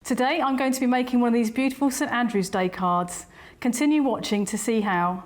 Today I'm going to be making one of these beautiful St Andrew's Day cards. Continue watching to see how.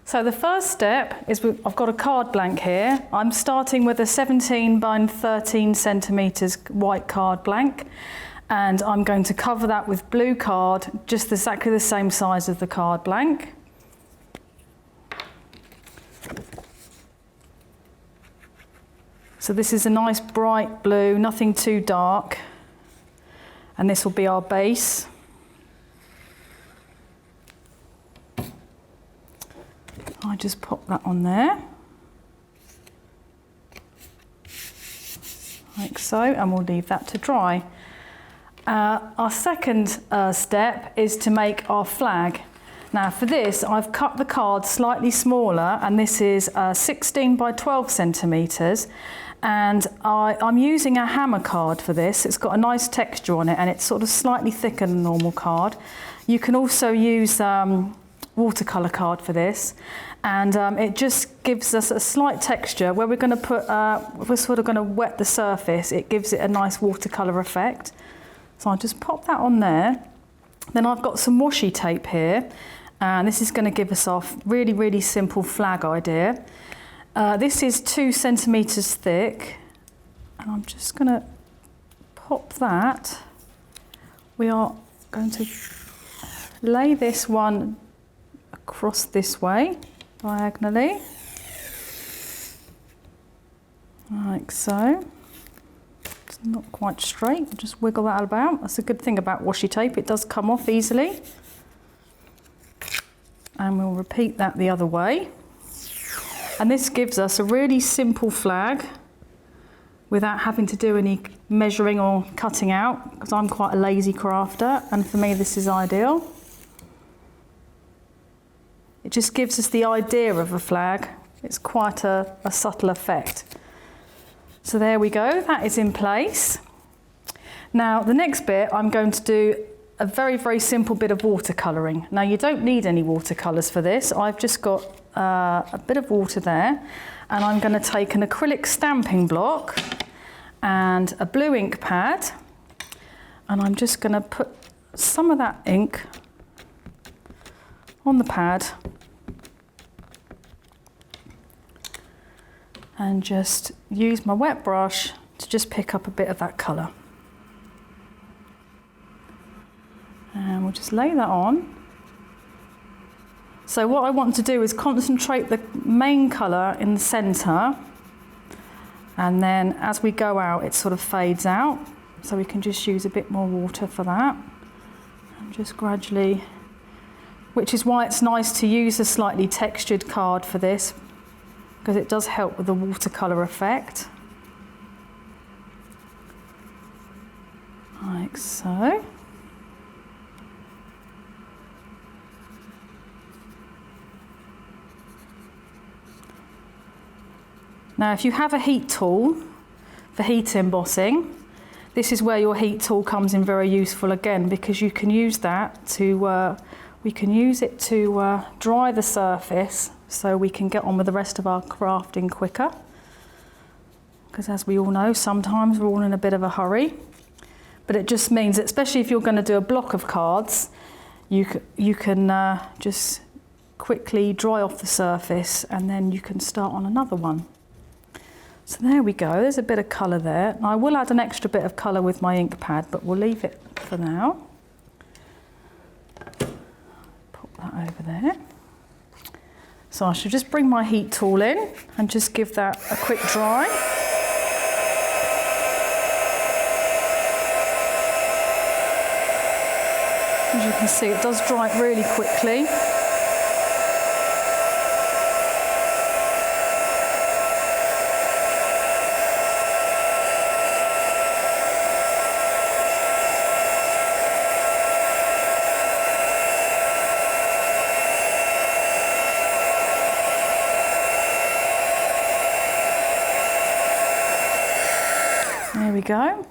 So the first step is I've got a card blank here. I'm starting with a 17 by 13 centimetres white card blank, and I'm going to cover that with blue card, just exactly the same size as the card blank. So this is a nice bright blue, nothing too dark, and this will be our base. I just pop that on there, like so, and we'll leave that to dry. Our second step is to make our flag. Now for this, I've cut the card slightly smaller, and this is 16 by 12 centimetres, and I'm using a hammer card for this. It's got a nice texture on it, and it's sort of slightly thicker than a normal card. You can also use watercolor card for this, and it just gives us a slight texture where we're going to put, we're sort of going to wet the surface. It gives it a nice watercolor effect. So I'll just pop that on there. Then I've got some washi tape here, and this is going to give us our really, really simple flag idea. This is 2 centimetres thick, and I'm just going to pop that. We are going to lay this one across this way, diagonally, like so. It's not quite straight, just wiggle that about. That's a good thing about washi tape, it does come off easily. And we'll repeat that the other way. And this gives us a really simple flag without having to do any measuring or cutting out, because I'm quite a lazy crafter, and for me this is ideal. It just gives us the idea of a flag. It's quite a subtle effect. So there we go, that is in place. Now the next bit, I'm going to do a very, very simple bit of watercolouring. Now you don't need any watercolours for this. I've just got a bit of water there, and I'm going to take an acrylic stamping block and a blue ink pad, and I'm just going to put some of that ink on the pad and just use my wet brush to just pick up a bit of that colour. And we'll just lay that on. So what I want to do is concentrate the main colour in the centre, and then as we go out it sort of fades out, so we can just use a bit more water for that, and just gradually, which is why it's nice to use a slightly textured card for this, because it does help with the watercolour effect. Like so. Now if you have a heat tool for heat embossing, this is where your heat tool comes in very useful again, because you can use that to, we can use it to dry the surface so we can get on with the rest of our crafting quicker. Because as we all know, sometimes we're all in a bit of a hurry. But it just means that, especially if you're going to do a block of cards, you can just quickly dry off the surface, and then you can start on another one. So there we go, there's a bit of colour there. And I will add an extra bit of colour with my ink pad, but we'll leave it for now. Pop that over there. So I should just bring my heat tool in and just give that a quick dry. As you can see, it does dry really quickly. There we go.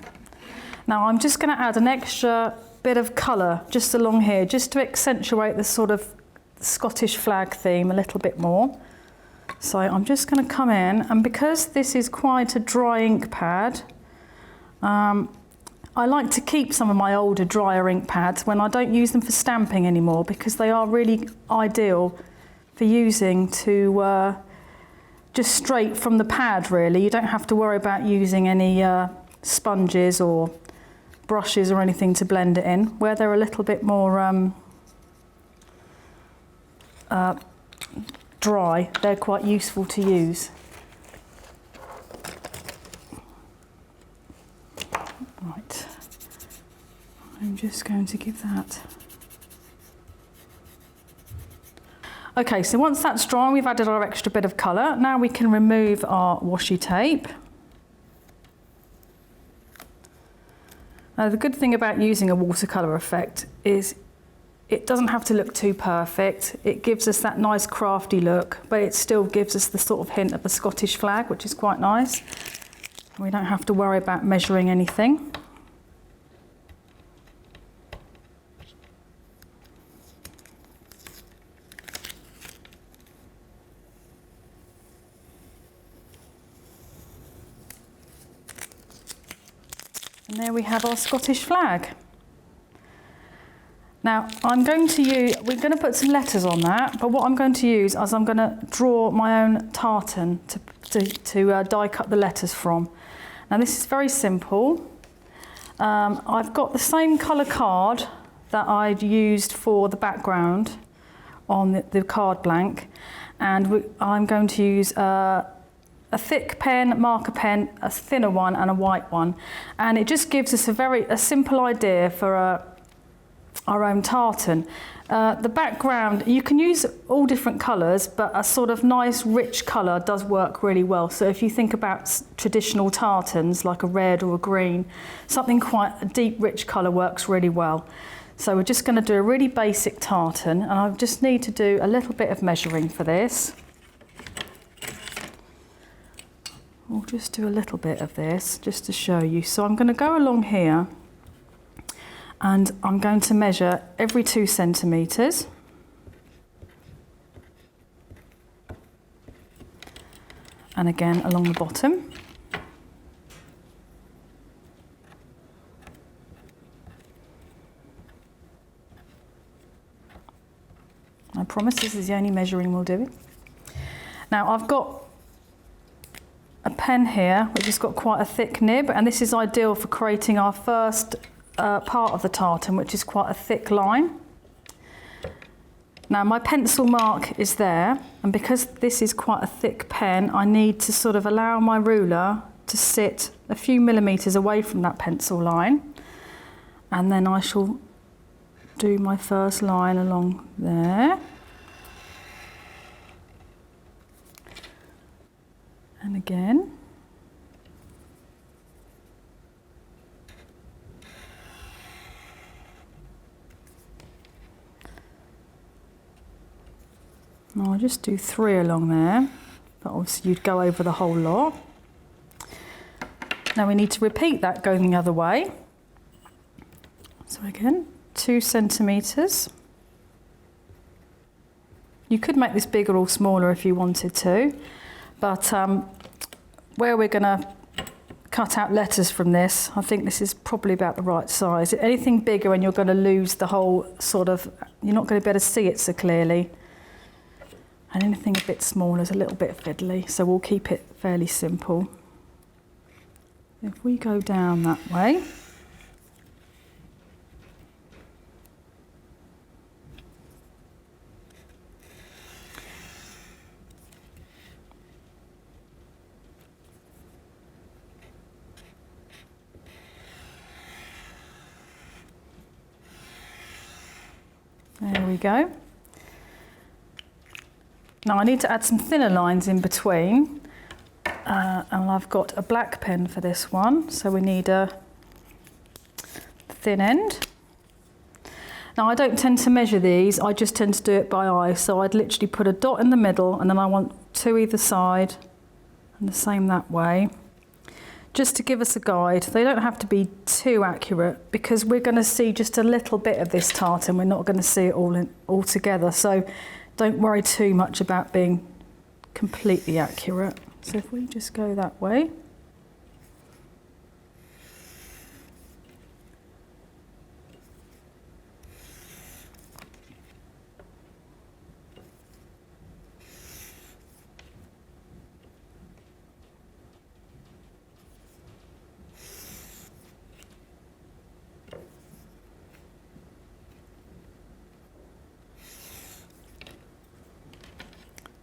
Now I'm just going to add an extra bit of colour just along here, just to accentuate the sort of Scottish flag theme a little bit more. So I'm just going to come in, and because this is quite a dry ink pad, I like to keep some of my older drier ink pads when I don't use them for stamping anymore, because they are really ideal for using to just straight from the pad really. You don't have to worry about using any sponges or brushes or anything to blend it in, where they're a little bit more dry. They're quite useful to use. Right, I'm just going to give that. Okay, so once that's dry, we've added our extra bit of colour. Now we can remove our washi tape. Now the good thing about using a watercolour effect is it doesn't have to look too perfect. It gives us that nice crafty look, but it still gives us the sort of hint of the Scottish flag, which is quite nice. We don't have to worry about measuring anything. And there we have our Scottish flag. Now we're going to put some letters on that, but what I'm going to use is I'm going to draw my own tartan to die cut the letters from. Now this is very simple. I've got the same colour card that I'd used for the background on the card blank, and I'm going to use a thick pen, marker pen, a thinner one and a white one, and it just gives us a simple idea for our own tartan. The background, you can use all different colours, but a sort of nice rich colour does work really well. So if you think about traditional tartans like a red or a green, something quite a deep rich colour works really well. So we're just going to do a really basic tartan, and I just need to do a little bit of measuring for this. We'll just do a little bit of this just to show you. So I'm going to go along here and I'm going to measure every 2 centimetres. And again along the bottom. I promise this is the only measuring we'll do. Now I've got a pen here which has got quite a thick nib, and this is ideal for creating our first part of the tartan, which is quite a thick line. Now my pencil mark is there, and because this is quite a thick pen, I need to sort of allow my ruler to sit a few millimetres away from that pencil line, and then I shall do my first line along there. And again. Now I'll just do 3 along there, but obviously you'd go over the whole lot. Now we need to repeat that going the other way. So again, 2 centimetres. You could make this bigger or smaller if you wanted to, but where we're going to cut out letters from this, I think this is probably about the right size. Anything bigger and you're going to lose the whole sort of, you're not going to be able to see it so clearly. And anything a bit smaller is a little bit fiddly, so we'll keep it fairly simple. If we go down that way, there we go. Now I need to add some thinner lines in between, and I've got a black pen for this one, so we need a thin end. Now I don't tend to measure these, I just tend to do it by eye, so I'd literally put a dot in the middle and then I want 2 either side and the same that way, just to give us a guide. They don't have to be too accurate because we're going to see just a little bit of this tartan, we're not going to see it all together, so don't worry too much about being completely accurate. So if we just go that way.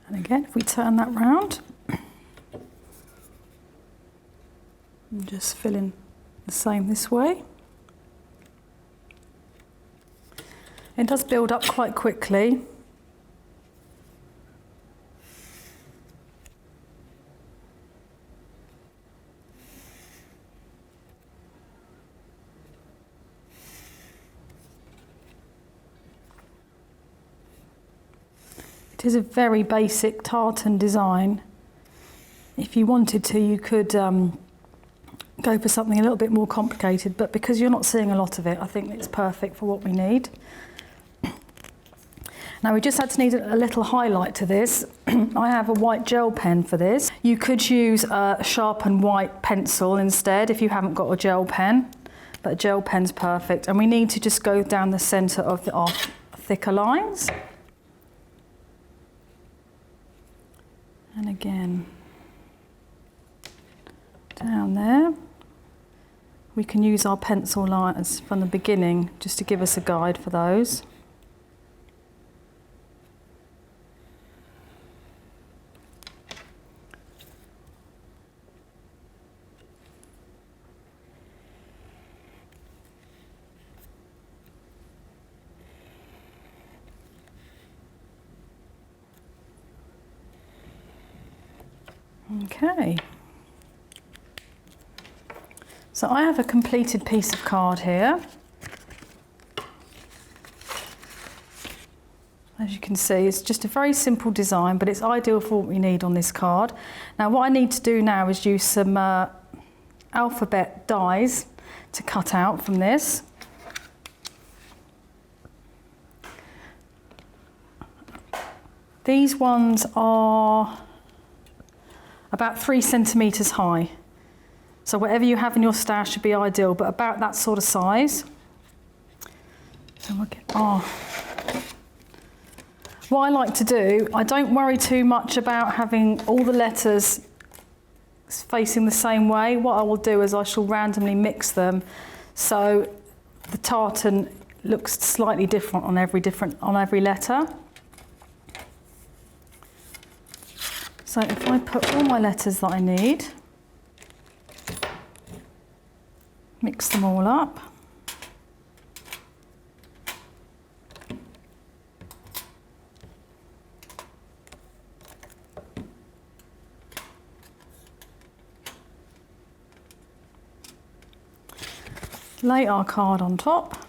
And again, if we turn that round, and just fill in the same this way. It does build up quite quickly. It is a very basic tartan design. If you wanted to, you could go for something a little bit more complicated, but because you're not seeing a lot of it, I think it's perfect for what we need. Now we just had to need a little highlight to this. I have a white gel pen for this. You could use a sharpened white pencil instead if you haven't got a gel pen, but a gel pen's perfect. And we need to just go down the centre of our thicker lines. And again, down there. We can use our pencil lines from the beginning just to give us a guide for those. Okay. So I have a completed piece of card here. As you can see, it's just a very simple design, but it's ideal for what we need on this card. Now what I need to do now is use some alphabet dies to cut out from this. These ones are about 3 centimetres high. So whatever you have in your stash should be ideal, but about that sort of size. So we'll get, what I like to do, I don't worry too much about having all the letters facing the same way. What I will do is I shall randomly mix them so the tartan looks slightly different on every letter. So if I put all my letters that I need, mix them all up. Lay our card on top.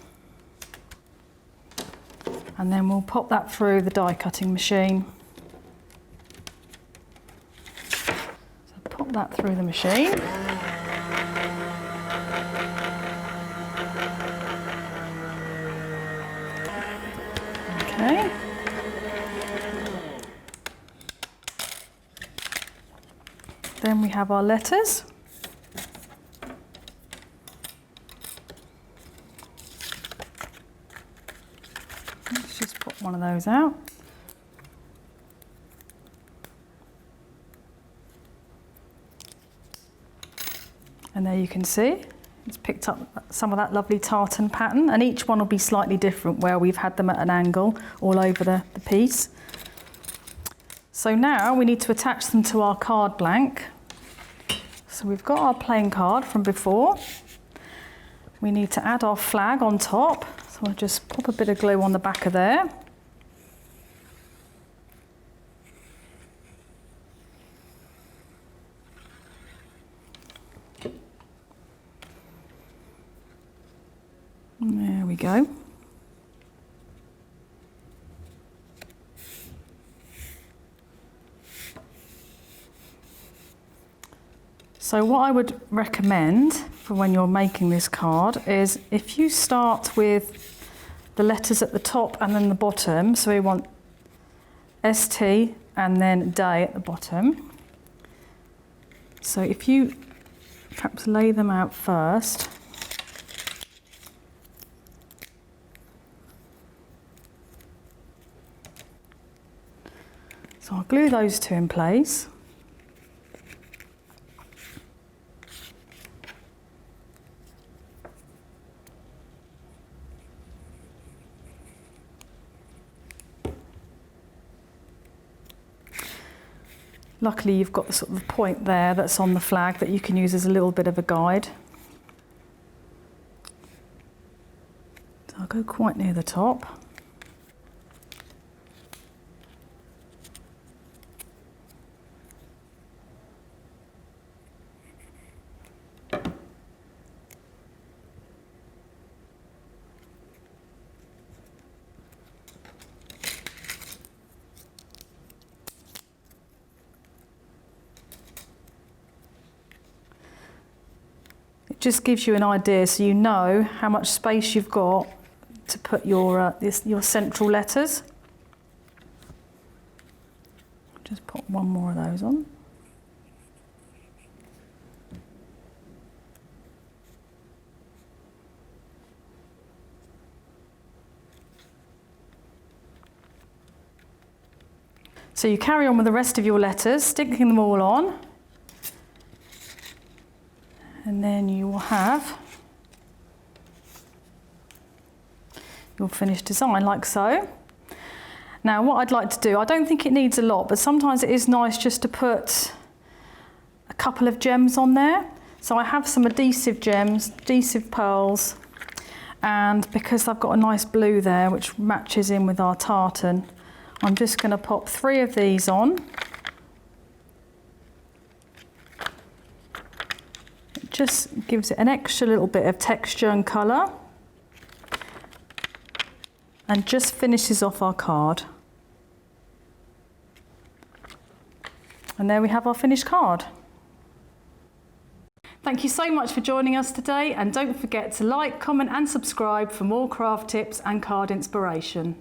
And then we'll pop that through the die cutting machine. Pop that through the machine. Okay. Then we have our letters. Let's just put one of those out. And there you can see, it's picked up some of that lovely tartan pattern, and each one will be slightly different where we've had them at an angle all over the piece. So now we need to attach them to our card blank. So we've got our plain card from before. We need to add our flag on top. So I'll just pop a bit of glue on the back of there. There we go. So what I would recommend for when you're making this card is if you start with the letters at the top and then the bottom, so we want ST and then day at the bottom. So if you perhaps lay them out first. So I'll glue those two in place. Luckily you've got the sort of point there that's on the flag that you can use as a little bit of a guide. So I'll go quite near the top. Just gives you an idea so you know how much space you've got to put your central letters. Just put one more of those on. So you carry on with the rest of your letters, sticking them all on. And then you will have your finished design like so. Now what I'd like to do, I don't think it needs a lot, but sometimes it is nice just to put a couple of gems on there. So I have some adhesive gems, adhesive pearls, and because I've got a nice blue there which matches in with our tartan, I'm just going to pop 3 of these on. Just gives it an extra little bit of texture and colour, and just finishes off our card. And there we have our finished card. Thank you so much for joining us today, and don't forget to like, comment and subscribe for more craft tips and card inspiration.